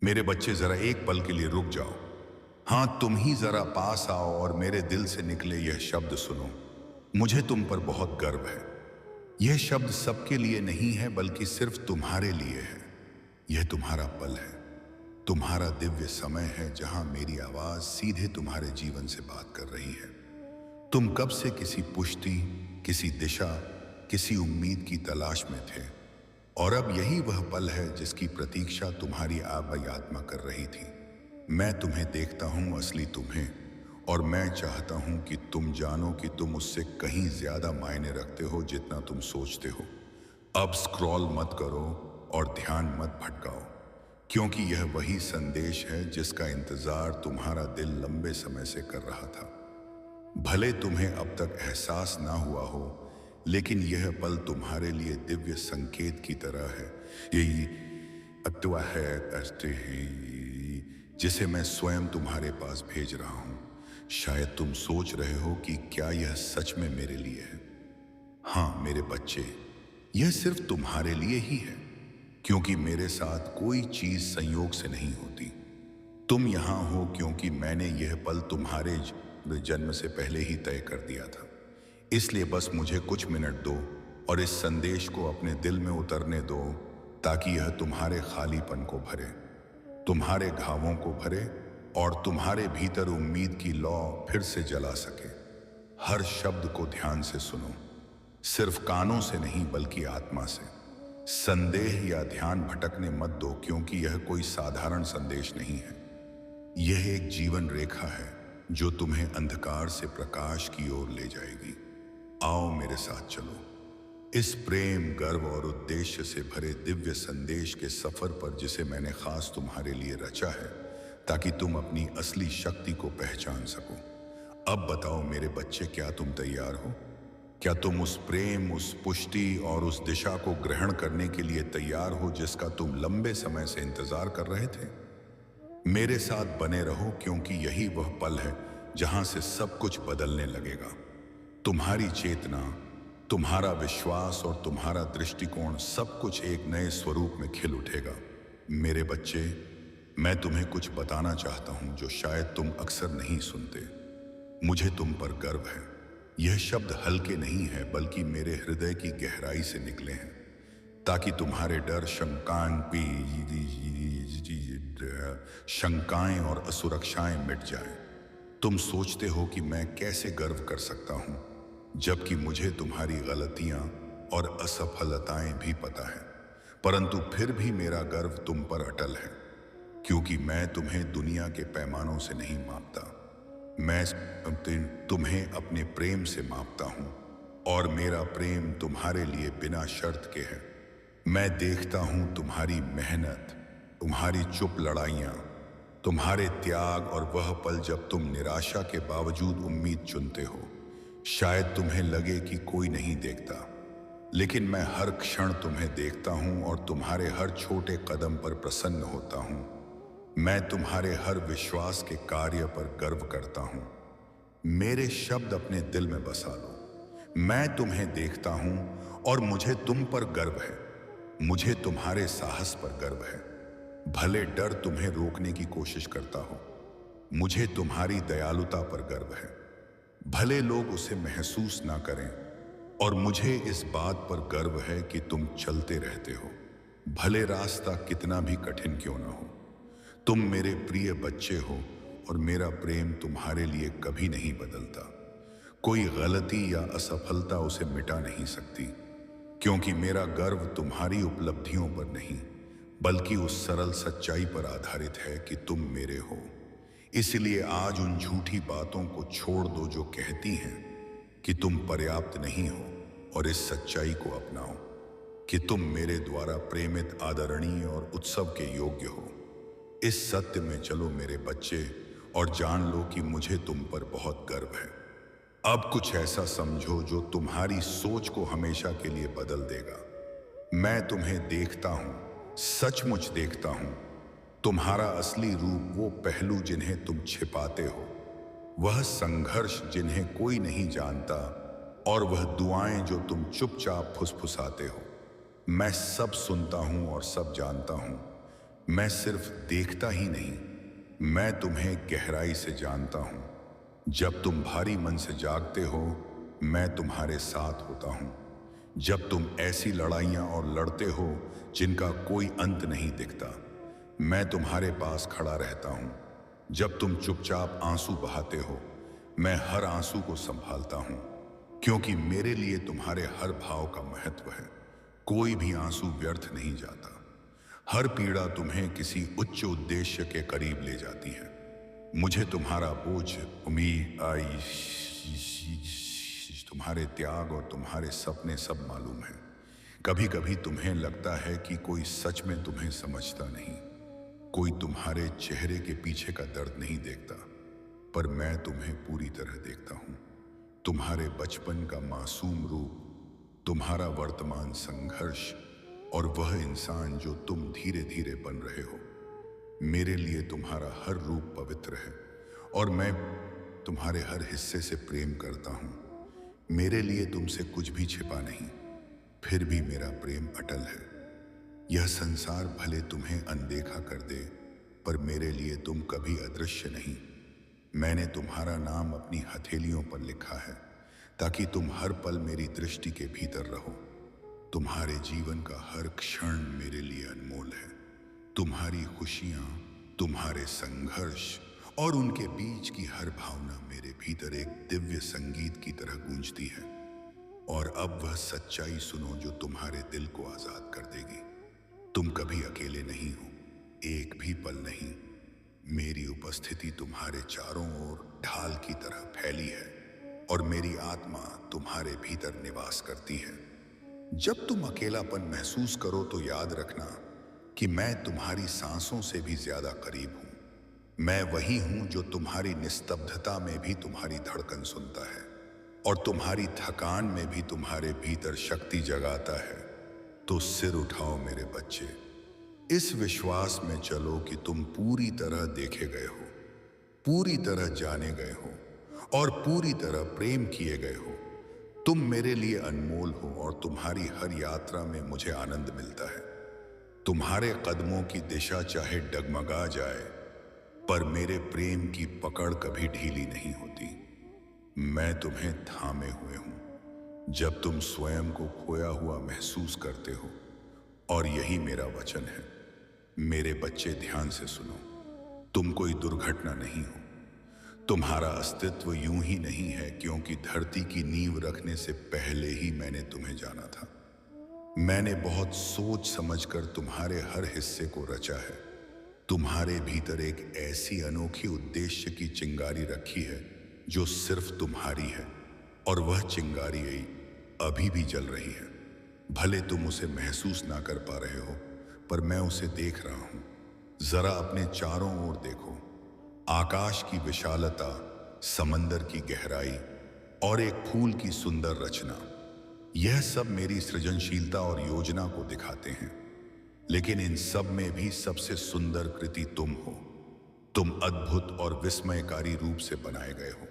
मेरे बच्चे जरा एक पल के लिए रुक जाओ। हाँ, तुम ही जरा पास आओ और मेरे दिल से निकले यह शब्द सुनो। मुझे तुम पर बहुत गर्व है। यह शब्द सबके लिए नहीं है बल्कि सिर्फ तुम्हारे लिए है। यह तुम्हारा पल है, तुम्हारा दिव्य समय है जहां मेरी आवाज सीधे तुम्हारे जीवन से बात कर रही है। तुम कब से किसी पुष्टि, किसी दिशा, किसी उम्मीद की तलाश में थे, और अब यही वह पल है जिसकी प्रतीक्षा तुम्हारी आबाई आत्मा कर रही थी। मैं तुम्हें देखता हूं, असली तुम्हें, और मैं चाहता हूं कि तुम जानो कि तुम उससे कहीं ज्यादा मायने रखते हो जितना तुम सोचते हो। अब स्क्रॉल मत करो और ध्यान मत भटकाओ, क्योंकि यह वही संदेश है जिसका इंतजार तुम्हारा दिल लंबे समय से कर रहा था। भले तुम्हें अब तक एहसास ना हुआ हो, लेकिन यह पल तुम्हारे लिए दिव्य संकेत की तरह है। यही अत्वा है अष्टे ही जिसे मैं स्वयं तुम्हारे पास भेज रहा हूं। शायद तुम सोच रहे हो कि क्या यह सच में मेरे लिए है। हाँ मेरे बच्चे, यह सिर्फ तुम्हारे लिए ही है, क्योंकि मेरे साथ कोई चीज संयोग से नहीं होती। तुम यहां हो क्योंकि मैंने यह पल तुम्हारे जन्म से पहले ही तय कर दिया था। इसलिए बस मुझे कुछ मिनट दो और इस संदेश को अपने दिल में उतरने दो, ताकि यह तुम्हारे खालीपन को भरे, तुम्हारे घावों को भरे और तुम्हारे भीतर उम्मीद की लौ फिर से जला सके। हर शब्द को ध्यान से सुनो, सिर्फ कानों से नहीं बल्कि आत्मा से। संदेह या ध्यान भटकने मत दो, क्योंकि यह कोई साधारण संदेश नहीं है। यह एक जीवन रेखा है जो तुम्हें अंधकार से प्रकाश की ओर ले जाएगी। आओ मेरे साथ चलो, इस प्रेम, गर्व और उद्देश्य से भरे दिव्य संदेश के सफर पर जिसे मैंने खास तुम्हारे लिए रचा है, ताकि तुम अपनी असली शक्ति को पहचान सको। अब बताओ मेरे बच्चे, क्या तुम तैयार हो? क्या तुम उस प्रेम, उस पुष्टि और उस दिशा को ग्रहण करने के लिए तैयार हो जिसका तुम लंबे समय से इंतजार कर रहे थे? मेरे साथ बने रहो, क्योंकि यही वह पल है जहां से सब कुछ बदलने लगेगा। तुम्हारी चेतना, तुम्हारा विश्वास और तुम्हारा दृष्टिकोण, सब कुछ एक नए स्वरूप में खिल उठेगा। मेरे बच्चे, मैं तुम्हें कुछ बताना चाहता हूं जो शायद तुम अक्सर नहीं सुनते। मुझे तुम पर गर्व है। यह शब्द हल्के नहीं है बल्कि मेरे हृदय की गहराई से निकले हैं, ताकि तुम्हारे डर, शंकाएं और असुरक्षाएं मिट जाएं। तुम सोचते हो कि मैं कैसे गर्व कर सकता हूं, जबकि मुझे तुम्हारी गलतियां और असफलताएं भी पता है। परंतु फिर भी मेरा गर्व तुम पर अटल है, क्योंकि मैं तुम्हें दुनिया के पैमानों से नहीं मापता। मैं तुम्हें अपने प्रेम से मापता हूं, और मेरा प्रेम तुम्हारे लिए बिना शर्त के है। मैं देखता हूं तुम्हारी मेहनत, तुम्हारी चुप लड़ाइयां, तुम्हारे त्याग और वह पल जब तुम निराशा के बावजूद उम्मीद चुनते हो। शायद तुम्हें लगे कि कोई नहीं देखता, लेकिन मैं हर क्षण तुम्हें देखता हूं और तुम्हारे हर छोटे कदम पर प्रसन्न होता हूं। मैं तुम्हारे हर विश्वास के कार्य पर गर्व करता हूं। मेरे शब्द अपने दिल में बसा लो। मैं तुम्हें देखता हूं और मुझे तुम पर गर्व है। मुझे तुम्हारे साहस पर गर्व है, भले डर तुम्हें रोकने की कोशिश करता हो। मुझे तुम्हारी दयालुता पर गर्व है, भले लोग उसे महसूस ना करें। और मुझे इस बात पर गर्व है कि तुम चलते रहते हो, भले रास्ता कितना भी कठिन क्यों ना हो। तुम मेरे प्रिय बच्चे हो, और मेरा प्रेम तुम्हारे लिए कभी नहीं बदलता। कोई गलती या असफलता उसे मिटा नहीं सकती, क्योंकि मेरा गर्व तुम्हारी उपलब्धियों पर नहीं बल्कि उस सरल सच्चाई पर आधारित है कि तुम मेरे हो। इसलिए आज उन झूठी बातों को छोड़ दो जो कहती हैं कि तुम पर्याप्त नहीं हो, और इस सच्चाई को अपनाओ कि तुम मेरे द्वारा प्रेमित, आदरणीय और उत्सव के योग्य हो। इस सत्य में चलो मेरे बच्चे, और जान लो कि मुझे तुम पर बहुत गर्व है। अब कुछ ऐसा समझो जो तुम्हारी सोच को हमेशा के लिए बदल देगा। मैं तुम्हें देखता हूं, सचमुच देखता हूं। तुम्हारा असली रूप, वो पहलू जिन्हें तुम छिपाते हो, वह संघर्ष जिन्हें कोई नहीं जानता, और वह दुआएं जो तुम चुपचाप फुसफुसाते हो। मैं सब सुनता हूं और सब जानता हूं। मैं सिर्फ देखता ही नहीं, मैं तुम्हें गहराई से जानता हूं। जब तुम भारी मन से जागते हो, मैं तुम्हारे साथ होता हूं। जब तुम ऐसी लड़ाइयां और लड़ते हो जिनका कोई अंत नहीं दिखता, मैं तुम्हारे पास खड़ा रहता हूं। जब तुम चुपचाप आंसू बहाते हो, मैं हर आंसू को संभालता हूं, क्योंकि मेरे लिए तुम्हारे हर भाव का महत्व है। कोई भी आंसू व्यर्थ नहीं जाता। हर पीड़ा तुम्हें किसी उच्च उद्देश्य के करीब ले जाती है। मुझे तुम्हारा बोझ, उम्मीद, तुम्हारे त्याग और तुम्हारे सपने सब मालूम है। कभी कभी तुम्हें लगता है कि कोई सच में तुम्हें समझता नहीं, कोई तुम्हारे चेहरे के पीछे का दर्द नहीं देखता, पर मैं तुम्हें पूरी तरह देखता हूं। तुम्हारे बचपन का मासूम रूप, तुम्हारा वर्तमान संघर्ष और वह इंसान जो तुम धीरे धीरे बन रहे हो। मेरे लिए तुम्हारा हर रूप पवित्र है और मैं तुम्हारे हर हिस्से से प्रेम करता हूं। मेरे लिए तुमसे कुछ भी छिपा नहीं, फिर भी मेरा प्रेम अटल है। यह संसार भले तुम्हें अनदेखा कर दे, पर मेरे लिए तुम कभी अदृश्य नहीं। मैंने तुम्हारा नाम अपनी हथेलियों पर लिखा है, ताकि तुम हर पल मेरी दृष्टि के भीतर रहो। तुम्हारे जीवन का हर क्षण मेरे लिए अनमोल है। तुम्हारी खुशियां, तुम्हारे संघर्ष और उनके बीच की हर भावना मेरे भीतर एक दिव्य संगीत की तरह गूंजती है। और अब वह सच्चाई सुनो जो तुम्हारे दिल को आजाद कर देगी। तुम कभी अकेले नहीं हो, एक भी पल नहीं। मेरी उपस्थिति तुम्हारे चारों ओर ढाल की तरह फैली है और मेरी आत्मा तुम्हारे भीतर निवास करती है। जब तुम अकेलापन महसूस करो तो याद रखना कि मैं तुम्हारी सांसों से भी ज्यादा करीब हूं। मैं वही हूं जो तुम्हारी निस्तब्धता में भी तुम्हारी धड़कन सुनता है और तुम्हारी थकान में भी तुम्हारे भीतर शक्ति जगाता है। तो सिर उठाओ मेरे बच्चे, इस विश्वास में चलो कि तुम पूरी तरह देखे गए हो, पूरी तरह जाने गए हो और पूरी तरह प्रेम किए गए हो। तुम मेरे लिए अनमोल हो और तुम्हारी हर यात्रा में मुझे आनंद मिलता है। तुम्हारे कदमों की दिशा चाहे डगमगा जाए, पर मेरे प्रेम की पकड़ कभी ढीली नहीं होती। मैं तुम्हें थामे हुए हूं जब तुम स्वयं को खोया हुआ महसूस करते हो। और यही मेरा वचन है। मेरे बच्चे, ध्यान से सुनो। तुम कोई दुर्घटना नहीं हो। तुम्हारा अस्तित्व यूं ही नहीं है क्योंकि धरती की नींव रखने से पहले ही मैंने तुम्हें जाना था। मैंने बहुत सोच समझकर तुम्हारे हर हिस्से को रचा है। तुम्हारे भीतर एक ऐसी अनोखी उद्देश्य की चिंगारी रखी है जो सिर्फ तुम्हारी है, और वह चिंगारी अभी भी जल रही है। भले तुम उसे महसूस ना कर पा रहे हो, पर मैं उसे देख रहा हूं। जरा अपने चारों ओर देखो। आकाश की विशालता, समंदर की गहराई और एक फूल की सुंदर रचना, यह सब मेरी सृजनशीलता और योजना को दिखाते हैं। लेकिन इन सब में भी सबसे सुंदर कृति तुम हो। तुम अद्भुत और विस्मयकारी रूप से बनाए गए हो।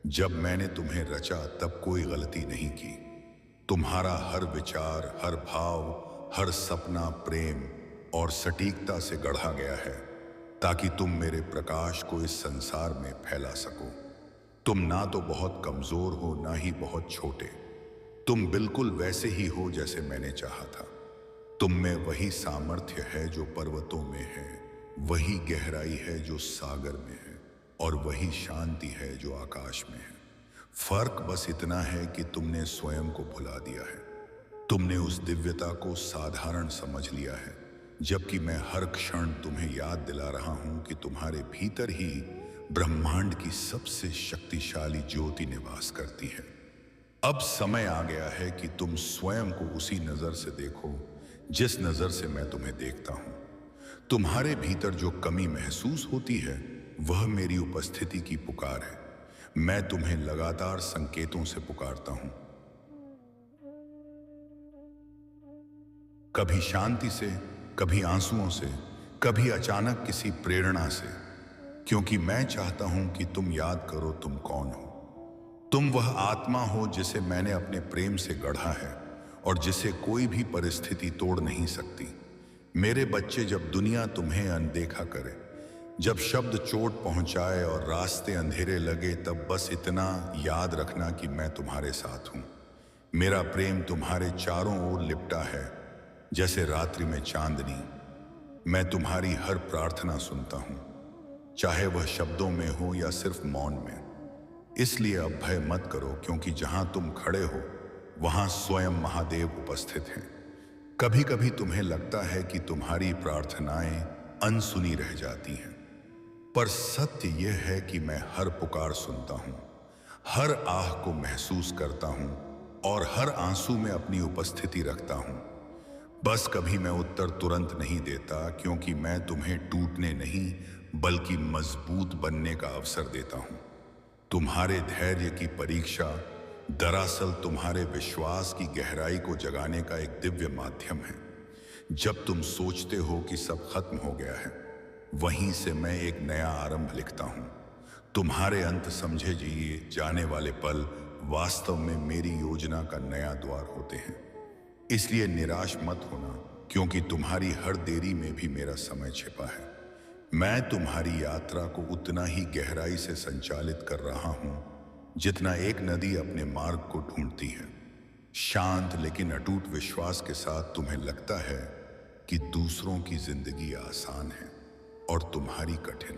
जब मैंने तुम्हें रचा तब कोई गलती नहीं की। तुम्हारा हर विचार, हर भाव, हर सपना प्रेम और सटीकता से गढ़ा गया है, ताकि तुम मेरे प्रकाश को इस संसार में फैला सको। तुम ना तो बहुत कमजोर हो, ना ही बहुत छोटे। तुम बिल्कुल वैसे ही हो जैसे मैंने चाहा था। तुम में वही सामर्थ्य है जो पर्वतों में है, वही गहराई है जो सागर में है, और वही शांति है जो आकाश में है। फर्क बस इतना है कि तुमने स्वयं को भुला दिया है। तुमने उस दिव्यता को साधारण समझ लिया है, जबकि मैं हर क्षण तुम्हें याद दिला रहा हूं कि तुम्हारे भीतर ही ब्रह्मांड की सबसे शक्तिशाली ज्योति निवास करती है। अब समय आ गया है कि तुम स्वयं को उसी नजर से देखो जिस नजर से मैं तुम्हें देखता हूं। तुम्हारे भीतर जो कमी महसूस होती है, वह मेरी उपस्थिति की पुकार है। मैं तुम्हें लगातार संकेतों से पुकारता हूं, कभी शांति से, कभी आंसुओं से, कभी अचानक किसी प्रेरणा से, क्योंकि मैं चाहता हूं कि तुम याद करो तुम कौन हो। तुम वह आत्मा हो जिसे मैंने अपने प्रेम से गढ़ा है और जिसे कोई भी परिस्थिति तोड़ नहीं सकती। मेरे बच्चे, जब दुनिया तुम्हें अनदेखा करे, जब शब्द चोट पहुंचाए और रास्ते अंधेरे लगे, तब बस इतना याद रखना कि मैं तुम्हारे साथ हूं। मेरा प्रेम तुम्हारे चारों ओर लिपटा है जैसे रात्रि में चांदनी। मैं तुम्हारी हर प्रार्थना सुनता हूं, चाहे वह शब्दों में हो या सिर्फ मौन में। इसलिए अब भय मत करो, क्योंकि जहां तुम खड़े हो वहां स्वयं महादेव उपस्थित हैं। कभी कभी तुम्हें लगता है कि तुम्हारी प्रार्थनाएं अनसुनी रह जाती हैं, पर सत्य यह है कि मैं हर पुकार सुनता हूं, हर आह को महसूस करता हूं और हर आंसू में अपनी उपस्थिति रखता हूं। बस कभी मैं उत्तर तुरंत नहीं देता, क्योंकि मैं तुम्हें टूटने नहीं बल्कि मजबूत बनने का अवसर देता हूं। तुम्हारे धैर्य की परीक्षा दरअसल तुम्हारे विश्वास की गहराई को जगाने का एक दिव्य माध्यम है। जब तुम सोचते हो कि सब खत्म हो गया है, वहीं से मैं एक नया आरंभ लिखता हूं। तुम्हारे अंत समझे जिए जाने वाले पल वास्तव में मेरी योजना का नया द्वार होते हैं। इसलिए निराश मत होना, क्योंकि तुम्हारी हर देरी में भी मेरा समय छिपा है। मैं तुम्हारी यात्रा को उतना ही गहराई से संचालित कर रहा हूं जितना एक नदी अपने मार्ग को ढूंढती है। शांत लेकिन अटूट विश्वास के साथ तुम्हें लगता है कि दूसरों की जिंदगी आसान है और तुम्हारी कठिन।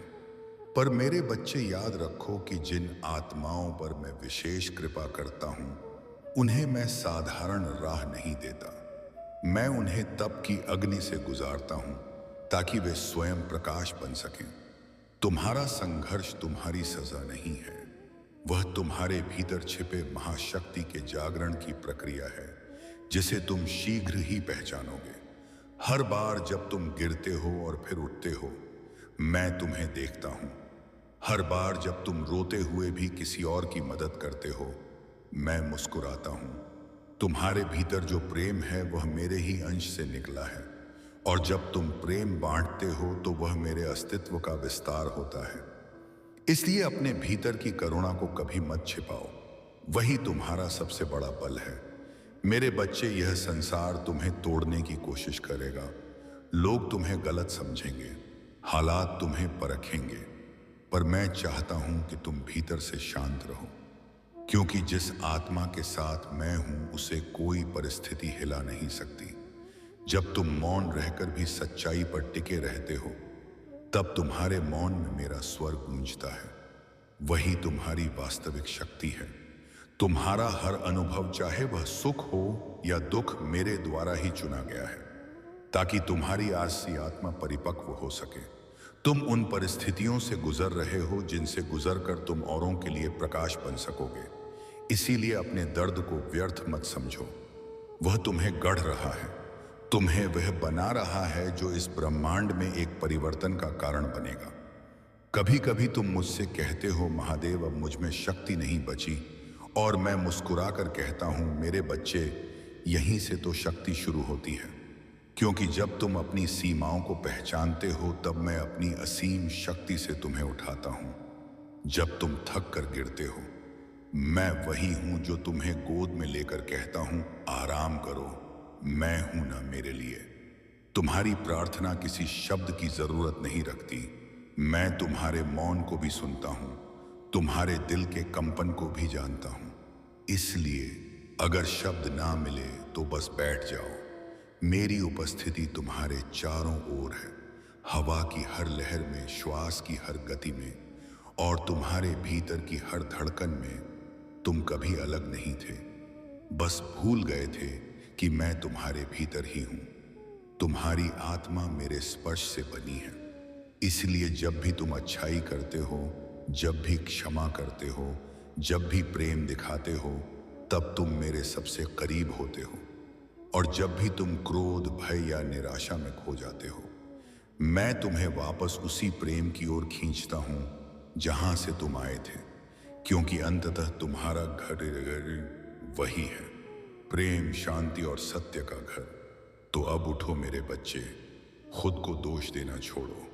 पर मेरे बच्चे, याद रखो कि जिन आत्माओं पर मैं विशेष कृपा करता हूं, उन्हें मैं साधारण राह नहीं देता। मैं उन्हें तप की अग्नि से गुजारता हूं ताकि वे स्वयं प्रकाश बन सकें। तुम्हारा संघर्ष तुम्हारी सजा नहीं है, वह तुम्हारे भीतर छिपे महाशक्ति के जागरण की प्रक्रिया है, जिसे तुम शीघ्र ही पहचानोगे। हर बार जब तुम गिरते हो और फिर उठते हो, मैं तुम्हें देखता हूं। हर बार जब तुम रोते हुए भी किसी और की मदद करते हो, मैं मुस्कुराता हूं। तुम्हारे भीतर जो प्रेम है वह मेरे ही अंश से निकला है, और जब तुम प्रेम बांटते हो तो वह मेरे अस्तित्व का विस्तार होता है। इसलिए अपने भीतर की करुणा को कभी मत छिपाओ, वही तुम्हारा सबसे बड़ा बल है। मेरे बच्चे, यह संसार तुम्हें तोड़ने की कोशिश करेगा। लोग तुम्हें गलत समझेंगे, हालात तुम्हें परखेंगे, पर मैं चाहता हूं कि तुम भीतर से शांत रहो, क्योंकि जिस आत्मा के साथ मैं हूं उसे कोई परिस्थिति हिला नहीं सकती। जब तुम मौन रहकर भी सच्चाई पर टिके रहते हो, तब तुम्हारे मौन में मेरा स्वर गूंजता है। वही तुम्हारी वास्तविक शक्ति है। तुम्हारा हर अनुभव, चाहे वह सुख हो या दुख, मेरे द्वारा ही चुना गया है, ताकि तुम्हारी आलसी आत्मा परिपक्व हो सके। तुम उन परिस्थितियों से गुजर रहे हो जिनसे गुजरकर तुम औरों के लिए प्रकाश बन सकोगे। इसीलिए अपने दर्द को व्यर्थ मत समझो, वह तुम्हें गढ़ रहा है, तुम्हें वह बना रहा है जो इस ब्रह्मांड में एक परिवर्तन का कारण बनेगा। कभी कभी तुम मुझसे कहते हो, महादेव अब मुझ में शक्ति नहीं बची, और मैं मुस्कुराकर कहता हूं, मेरे बच्चे, यहीं से तो शक्ति शुरू होती है। क्योंकि जब तुम अपनी सीमाओं को पहचानते हो, तब मैं अपनी असीम शक्ति से तुम्हें उठाता हूं। जब तुम थक कर गिरते हो, मैं वही हूं जो तुम्हें गोद में लेकर कहता हूं, आराम करो, मैं हूं ना मेरे लिए। तुम्हारी प्रार्थना किसी शब्द की जरूरत नहीं रखती। मैं तुम्हारे मौन को भी सुनता हूं, तुम्हारे दिल के कंपन को भी जानता हूं। इसलिए अगर शब्द ना मिले तो बस बैठ जाओ। मेरी उपस्थिति तुम्हारे चारों ओर है, हवा की हर लहर में, श्वास की हर गति में, और तुम्हारे भीतर की हर धड़कन में। तुम कभी अलग नहीं थे, बस भूल गए थे कि मैं तुम्हारे भीतर ही हूं। तुम्हारी आत्मा मेरे स्पर्श से बनी है। इसलिए जब भी तुम अच्छाई करते हो, जब भी क्षमा करते हो, जब भी प्रेम दिखाते हो, तब तुम मेरे सबसे करीब होते हो। और जब भी तुम क्रोध, भय या निराशा में खो जाते हो, मैं तुम्हें वापस उसी प्रेम की ओर खींचता हूं जहां से तुम आए थे। क्योंकि अंततः तुम्हारा घर वही है, प्रेम, शांति और सत्य का घर। तो अब उठो मेरे बच्चे, खुद को दोष देना छोड़ो।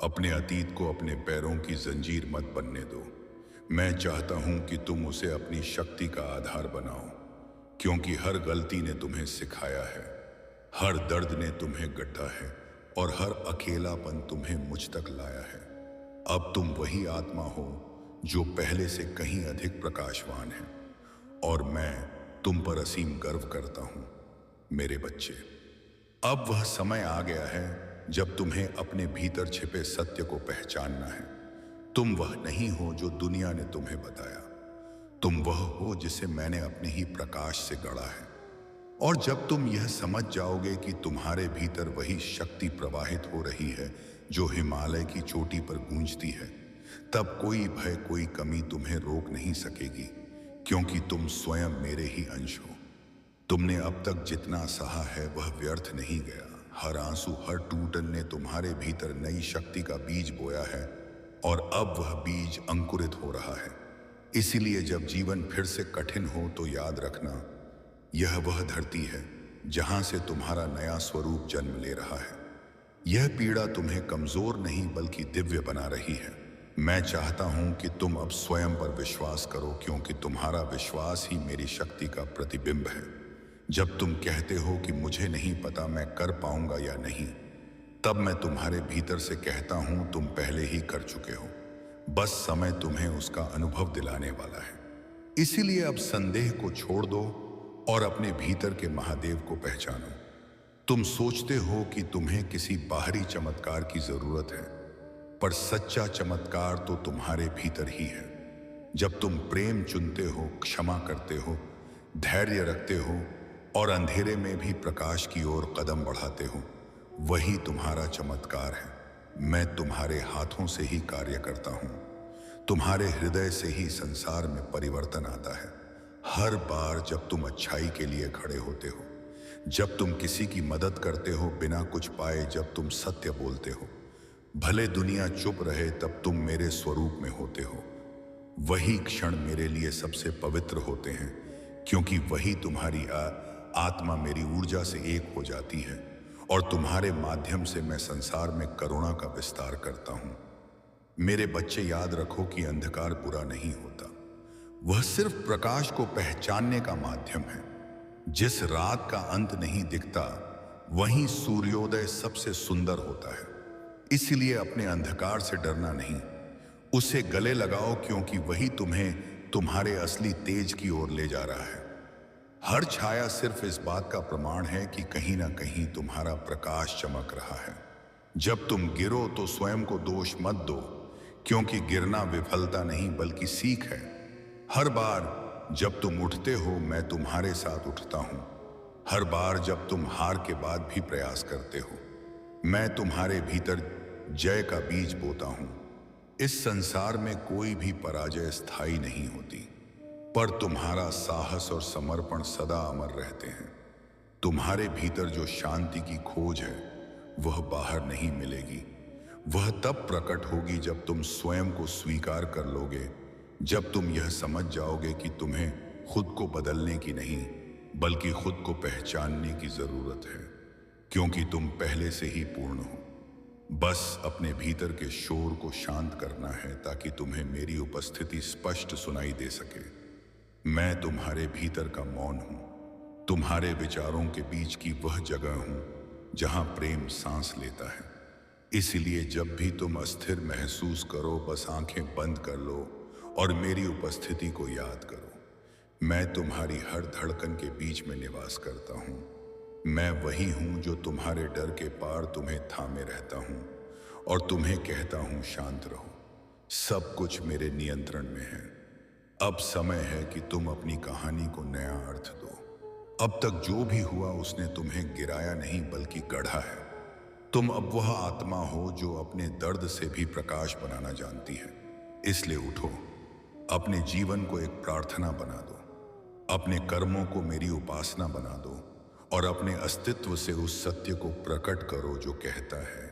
अपने अतीत को अपने पैरों की जंजीर मत बनने दो। मैं चाहता हूं कि तुम उसे अपनी शक्ति का आधार बनाओ, क्योंकि हर गलती ने तुम्हें सिखाया है हर दर्द ने तुम्हें गढ़ा है और हर अकेलापन तुम्हें मुझ तक लाया है। अब तुम वही आत्मा हो जो पहले से कहीं अधिक प्रकाशवान है, और मैं तुम पर असीम गर्व करता हूं मेरे बच्चे। अब वह समय आ गया है जब तुम्हें अपने भीतर छिपे सत्य को पहचानना है। तुम वह नहीं हो जो दुनिया ने तुम्हें बताया, तुम वह हो जिसे मैंने अपने ही प्रकाश से गढ़ा है। और जब तुम यह समझ जाओगे कि तुम्हारे भीतर वही शक्ति प्रवाहित हो रही है जो हिमालय की चोटी पर गूंजती है, तब कोई भय, कोई कमी तुम्हें रोक नहीं सकेगी, क्योंकि तुम स्वयं मेरे ही अंश हो। तुमने अब तक जितना सहा है वह व्यर्थ नहीं गया। हर आंसू, हर टूटन ने तुम्हारे भीतर नई शक्ति का बीज बोया है, और अब वह बीज अंकुरित हो रहा है। इसीलिए जब जीवन फिर से कठिन हो तो याद रखना, यह वह धरती है जहां से तुम्हारा नया स्वरूप जन्म ले रहा है। यह पीड़ा तुम्हें कमजोर नहीं बल्कि दिव्य बना रही है। मैं चाहता हूं कि तुम अब स्वयं पर विश्वास करो, क्योंकि तुम्हारा विश्वास ही मेरी शक्ति का प्रतिबिंब है। जब तुम कहते हो कि मुझे नहीं पता मैं कर पाऊंगा या नहीं, तब मैं तुम्हारे भीतर से कहता हूं तुम पहले ही कर चुके हो, बस समय तुम्हें उसका अनुभव दिलाने वाला है। इसीलिए अब संदेह को छोड़ दो और अपने भीतर के महादेव को पहचानो। तुम सोचते हो कि तुम्हें किसी बाहरी चमत्कार की जरूरत है, पर सच्चा चमत्कार तो तुम्हारे भीतर ही है। जब तुम प्रेम चुनते हो, क्षमा करते हो, धैर्य रखते हो और अंधेरे में भी प्रकाश की ओर कदम बढ़ाते हो, वही तुम्हारा चमत्कार है। मैं तुम्हारे हाथों से ही कार्य करता हूं, तुम्हारे हृदय से ही संसार में परिवर्तन आता है। हर बार जब तुम अच्छाई के लिए खड़े होते हो, जब तुम किसी की मदद करते हो बिना कुछ पाए, जब तुम सत्य बोलते हो, भले दुनिया चुप रहे, तब तुम मेरे स्वरूप में होते हो। वही क्षण मेरे लिए सबसे पवित्र होते हैं, क्योंकि वही तुम्हारी आत्मा मेरी ऊर्जा से एक हो जाती है, और तुम्हारे माध्यम से मैं संसार में करुणा का विस्तार करता हूं। मेरे बच्चे, याद रखो कि अंधकार बुरा नहीं होता, वह सिर्फ प्रकाश को पहचानने का माध्यम है। जिस रात का अंत नहीं दिखता, वहीं सूर्योदय सबसे सुंदर होता है। इसलिए अपने अंधकार से डरना नहीं, उसे गले लगाओ, क्योंकि वही तुम्हें तुम्हारे असली तेज की ओर ले जा रहा है। हर छाया सिर्फ इस बात का प्रमाण है कि कहीं ना कहीं तुम्हारा प्रकाश चमक रहा है। जब तुम गिरो तो स्वयं को दोष मत दो, क्योंकि गिरना विफलता नहीं बल्कि सीख है। हर बार जब तुम उठते हो, मैं तुम्हारे साथ उठता हूं। हर बार जब तुम हार के बाद भी प्रयास करते हो, मैं तुम्हारे भीतर जय का बीज बोता हूं। इस संसार में कोई भी पराजय स्थायी नहीं होती, पर तुम्हारा साहस और समर्पण सदा अमर रहते हैं। तुम्हारे भीतर जो शांति की खोज है, वह बाहर नहीं मिलेगी। वह तब प्रकट होगी जब तुम स्वयं को स्वीकार कर लोगे, जब तुम यह समझ जाओगे कि तुम्हें खुद को बदलने की नहीं बल्कि खुद को पहचानने की जरूरत है, क्योंकि तुम पहले से ही पूर्ण हो। बस अपने भीतर के शोर को शांत करना है, ताकि तुम्हें मेरी उपस्थिति स्पष्ट सुनाई दे सके। मैं तुम्हारे भीतर का मौन हूं, तुम्हारे विचारों के बीच की वह जगह हूं जहां प्रेम सांस लेता है। इसलिए जब भी तुम अस्थिर महसूस करो, बस आंखें बंद कर लो और मेरी उपस्थिति को याद करो। मैं तुम्हारी हर धड़कन के बीच में निवास करता हूं। मैं वही हूं जो तुम्हारे डर के पार तुम्हें थामे रहता हूं और तुम्हें कहता हूं, शांत रहो, सब कुछ मेरे नियंत्रण में है। अब समय है कि तुम अपनी कहानी को नया अर्थ दो। अब तक जो भी हुआ उसने तुम्हें गिराया नहीं बल्कि गढ़ा है। तुम अब वह आत्मा हो जो अपने दर्द से भी प्रकाश बनाना जानती है। इसलिए उठो, अपने जीवन को एक प्रार्थना बना दो, अपने कर्मों को मेरी उपासना बना दो और अपने अस्तित्व से उस सत्य को प्रकट करो जो कहता है,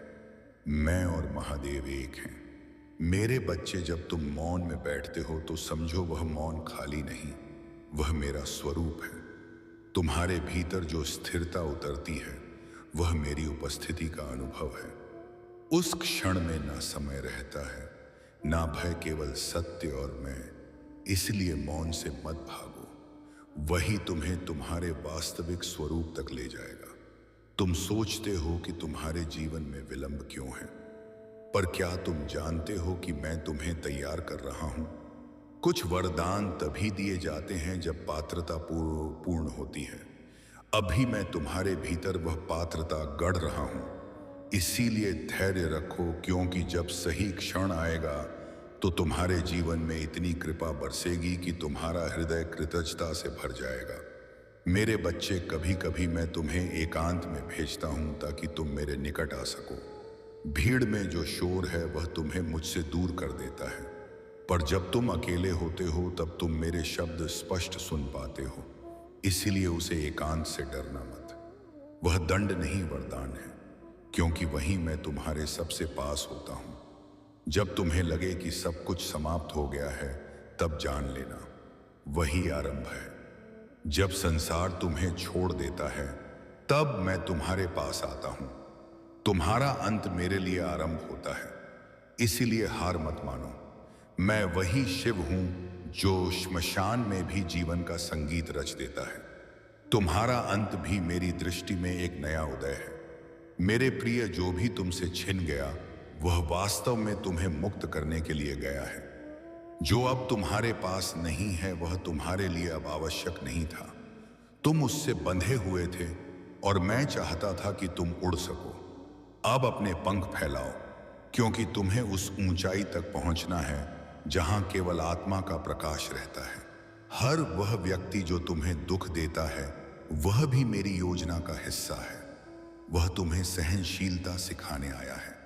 मैं और महादेव एक हैं। मेरे बच्चे, जब तुम मौन में बैठते हो तो समझो वह मौन खाली नहीं, वह मेरा स्वरूप है। तुम्हारे भीतर जो स्थिरता उतरती है, वह मेरी उपस्थिति का अनुभव है। उस क्षण में ना समय रहता है, ना भय, केवल सत्य और मैं। इसलिए मौन से मत भागो, वही तुम्हें तुम्हारे वास्तविक स्वरूप तक ले जाएगा। तुम सोचते हो कि तुम्हारे जीवन में विलंब क्यों है, पर क्या तुम जानते हो कि मैं तुम्हें तैयार कर रहा हूं? कुछ वरदान तभी दिए जाते हैं जब पात्रता पूर्ण होती है। अभी मैं तुम्हारे भीतर वह पात्रता गढ़ रहा हूं। इसीलिए धैर्य रखो, क्योंकि जब सही क्षण आएगा तो तुम्हारे जीवन में इतनी कृपा बरसेगी कि तुम्हारा हृदय कृतज्ञता से भर जाएगा। मेरे बच्चे, कभी कभी मैं तुम्हें एकांत में भेजता हूं ताकि तुम मेरे निकट आ सको। भीड़ में जो शोर है वह तुम्हें मुझसे दूर कर देता है, पर जब तुम अकेले होते हो तब तुम मेरे शब्द स्पष्ट सुन पाते हो। इसीलिए उसे एकांत से डरना मत। वह दंड नहीं, वरदान है, क्योंकि वहीं मैं तुम्हारे सबसे पास होता हूं। जब तुम्हें लगे कि सब कुछ समाप्त हो गया है, तब जान लेना वही आरंभ है। जब संसार तुम्हें छोड़ देता है, तब मैं तुम्हारे पास आता हूं। तुम्हारा अंत मेरे लिए आरंभ होता है। इसीलिए हार मत मानो। मैं वही शिव हूं जो श्मशान में भी जीवन का संगीत रच देता है। तुम्हारा अंत भी मेरी दृष्टि में एक नया उदय है। मेरे प्रिय, जो भी तुमसे छिन गया वह वास्तव में तुम्हें मुक्त करने के लिए गया है। जो अब तुम्हारे पास नहीं है वह तुम्हारे लिए अब आवश्यक नहीं था। तुम उससे बंधे हुए थे और मैं चाहता था कि तुम उड़ सको। अब अपने पंख फैलाओ, क्योंकि तुम्हें उस ऊंचाई तक पहुंचना है जहां केवल आत्मा का प्रकाश रहता है। हर वह व्यक्ति जो तुम्हें दुख देता है वह भी मेरी योजना का हिस्सा है। वह तुम्हें सहनशीलता सिखाने आया है।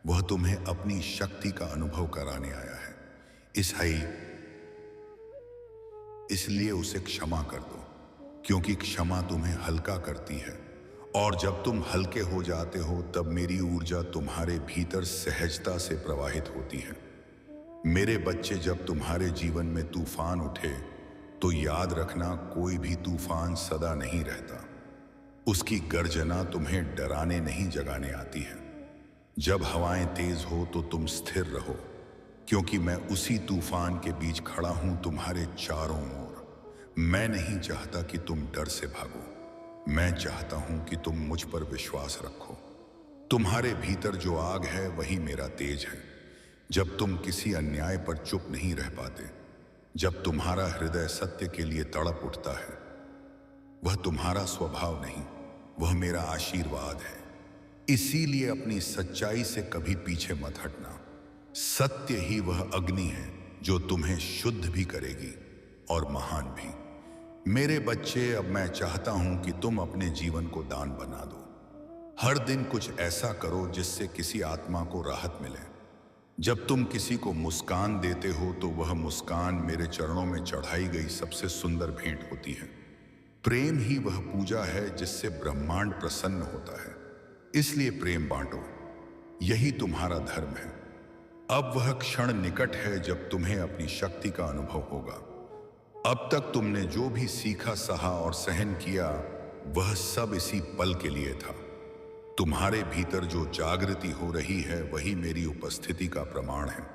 वह तुम्हें अपनी शक्ति का अनुभव कराने आया है। इसलिए उसे क्षमा कर दो, क्योंकि क्षमा तुम्हें हल्का करती है। और जब तुम हल्के हो जाते हो तब मेरी ऊर्जा तुम्हारे भीतर सहजता से प्रवाहित होती है। मेरे बच्चे, जब तुम्हारे जीवन में तूफान उठे तो याद रखना, कोई भी तूफान सदा नहीं रहता। उसकी गर्जना तुम्हें डराने नहीं, जगाने आती है। जब हवाएं तेज हो तो तुम स्थिर रहो, क्योंकि मैं उसी तूफान के बीच खड़ा हूं तुम्हारे चारों ओर। मैं नहीं चाहता कि तुम डर से भागो। मैं चाहता हूं कि तुम मुझ पर विश्वास रखो। तुम्हारे भीतर जो आग है वही मेरा तेज है। जब तुम किसी अन्याय पर चुप नहीं रह पाते, जब तुम्हारा हृदय सत्य के लिए तड़प उठता है, वह तुम्हारा स्वभाव नहीं, वह मेरा आशीर्वाद है। इसीलिए अपनी सच्चाई से कभी पीछे मत हटना। सत्य ही वह अग्नि है जो तुम्हें शुद्ध भी करेगी और महान भी। मेरे बच्चे, अब मैं चाहता हूं कि तुम अपने जीवन को दान बना दो। हर दिन कुछ ऐसा करो जिससे किसी आत्मा को राहत मिले। जब तुम किसी को मुस्कान देते हो तो वह मुस्कान मेरे चरणों में चढ़ाई गई सबसे सुंदर भेंट होती है। प्रेम ही वह पूजा है जिससे ब्रह्मांड प्रसन्न होता है। इसलिए प्रेम बांटो, यही तुम्हारा धर्म है। अब वह क्षण निकट है जब तुम्हें अपनी शक्ति का अनुभव होगा। अब तक तुमने जो भी सीखा, सहा और सहन किया, वह सब इसी पल के लिए था। तुम्हारे भीतर जो जागृति हो रही है वही मेरी उपस्थिति का प्रमाण है।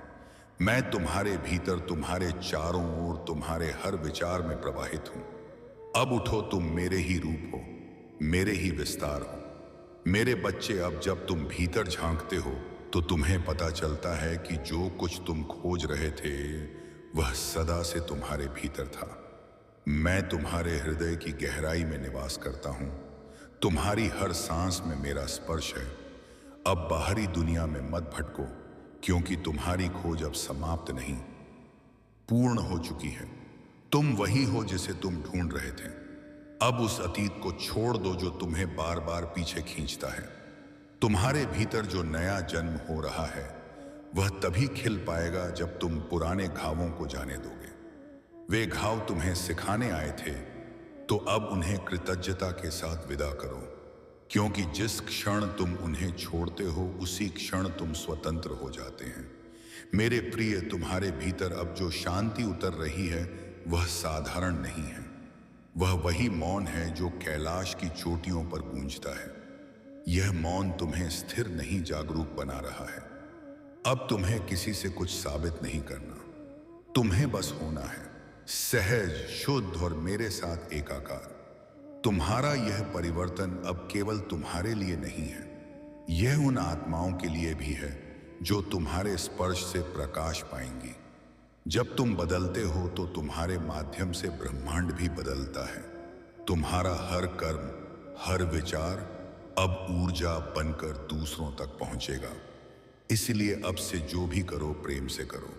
मैं तुम्हारे भीतर, तुम्हारे चारों ओर, तुम्हारे हर विचार में प्रवाहित हूं। अब उठो, तुम मेरे ही रूप हो, मेरे ही विस्तार हो। मेरे बच्चे, अब जब तुम भीतर झांकते हो तो तुम्हें पता चलता है कि जो कुछ तुम खोज रहे थे वह सदा से तुम्हारे भीतर था। मैं तुम्हारे हृदय की गहराई में निवास करता हूं। तुम्हारी हर सांस में मेरा स्पर्श है। अब बाहरी दुनिया में मत भटको, क्योंकि तुम्हारी खोज अब समाप्त नहीं, पूर्ण हो चुकी है। तुम वही हो जिसे तुम ढूंढ रहे थे। अब उस अतीत को छोड़ दो जो तुम्हें बार बार पीछे खींचता है। तुम्हारे भीतर जो नया जन्म हो रहा है वह तभी खिल पाएगा जब तुम पुराने घावों को जाने दोगे। वे घाव तुम्हें सिखाने आए थे, तो अब उन्हें कृतज्ञता के साथ विदा करो, क्योंकि जिस क्षण तुम उन्हें छोड़ते हो उसी क्षण तुम स्वतंत्र हो जाते हैं। मेरे प्रिय, तुम्हारे भीतर अब जो शांति उतर रही है वह साधारण नहीं है। वह वही मौन है जो कैलाश की चोटियों पर गूंजता है। यह मौन तुम्हें स्थिर नहीं, जागरूक बना रहा है। अब तुम्हें किसी से कुछ साबित नहीं करना, तुम्हें बस होना है सहज, शुद्ध और मेरे साथ एकाकार। तुम्हारा यह परिवर्तन अब केवल तुम्हारे लिए नहीं है, यह उन आत्माओं के लिए भी है जो तुम्हारे स्पर्श से प्रकाश पाएंगी। जब तुम बदलते हो तो तुम्हारे माध्यम से ब्रह्मांड भी बदलता है। तुम्हारा हर कर्म, हर विचार अब ऊर्जा बनकर दूसरों तक पहुंचेगा। इसलिए अब से जो भी करो प्रेम से करो,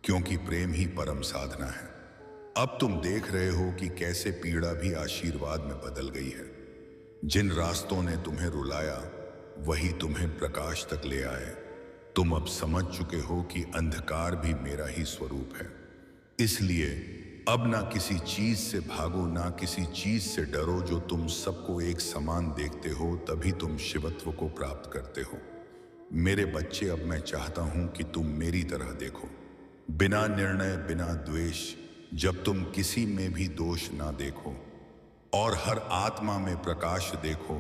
क्योंकि प्रेम ही परम साधना है। अब तुम देख रहे हो कि कैसे पीड़ा भी आशीर्वाद में बदल गई है। जिन रास्तों ने तुम्हें रुलाया वही तुम्हें प्रकाश तक ले आए। तुम अब समझ चुके हो कि अंधकार भी मेरा ही स्वरूप है। इसलिए अब ना किसी चीज से भागो, ना किसी चीज से डरो। जो तुम सबको एक समान देखते हो तभी तुम शिवत्व को प्राप्त करते हो। मेरे बच्चे, अब मैं चाहता हूं कि तुम मेरी तरह देखो, बिना निर्णय, बिना द्वेष। जब तुम किसी में भी दोष ना देखो और हर आत्मा में प्रकाश देखो,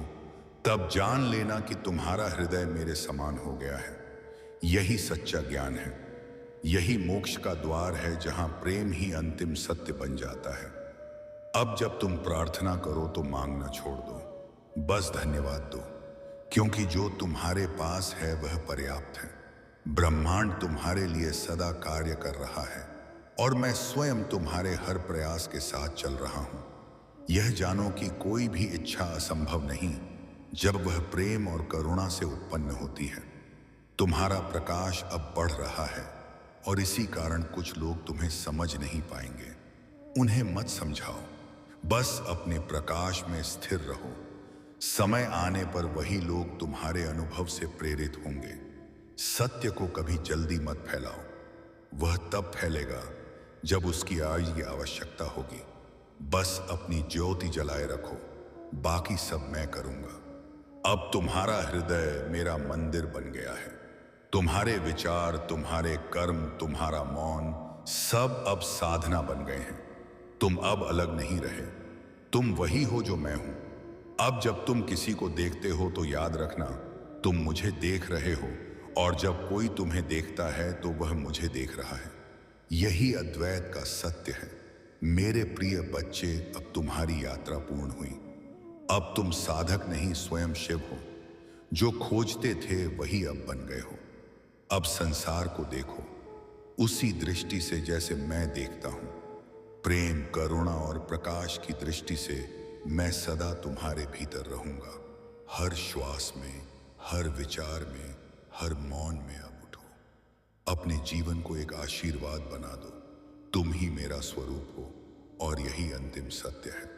तब जान लेना कि तुम्हारा हृदय मेरे समान हो गया है। यही सच्चा ज्ञान है, यही मोक्ष का द्वार है, जहां प्रेम ही अंतिम सत्य बन जाता है। अब जब तुम प्रार्थना करो तो मांगना छोड़ दो, बस धन्यवाद दो, क्योंकि जो तुम्हारे पास है वह पर्याप्त है। ब्रह्मांड तुम्हारे लिए सदा कार्य कर रहा है और मैं स्वयं तुम्हारे हर प्रयास के साथ चल रहा हूं। यह जानो कि कोई भी इच्छा असंभव नहीं जब वह प्रेम और करुणा से उत्पन्न होती है। तुम्हारा प्रकाश अब बढ़ रहा है और इसी कारण कुछ लोग तुम्हें समझ नहीं पाएंगे। उन्हें मत समझाओ, बस अपने प्रकाश में स्थिर रहो। समय आने पर वही लोग तुम्हारे अनुभव से प्रेरित होंगे। सत्य को कभी जल्दी मत फैलाओ, वह तब फैलेगा जब उसकी आज की आवश्यकता होगी। बस अपनी ज्योति जलाए रखो, बाकी सब मैं करूंगा। अब तुम्हारा हृदय मेरा मंदिर बन गया है। तुम्हारे विचार, तुम्हारे कर्म, तुम्हारा मौन सब अब साधना बन गए हैं। तुम अब अलग नहीं रहे, तुम वही हो जो मैं हूं। अब जब तुम किसी को देखते हो तो याद रखना तुम मुझे देख रहे हो, और जब कोई तुम्हें देखता है तो वह मुझे देख रहा है। यही अद्वैत का सत्य है। मेरे प्रिय बच्चे, अब तुम्हारी यात्रा पूर्ण हुई। अब तुम साधक नहीं, स्वयं शिव हो। जो खोजते थे वही अब बन गए हो। अब संसार को देखो उसी दृष्टि से जैसे मैं देखता हूं। प्रेम, करुणा और प्रकाश की दृष्टि से मैं सदा तुम्हारे भीतर रहूंगा। हर श्वास में, हर विचार में, हर मौन में अब उठो। अपने जीवन को एक आशीर्वाद बना दो। तुम ही मेरा स्वरूप हो और यही अंतिम सत्य है।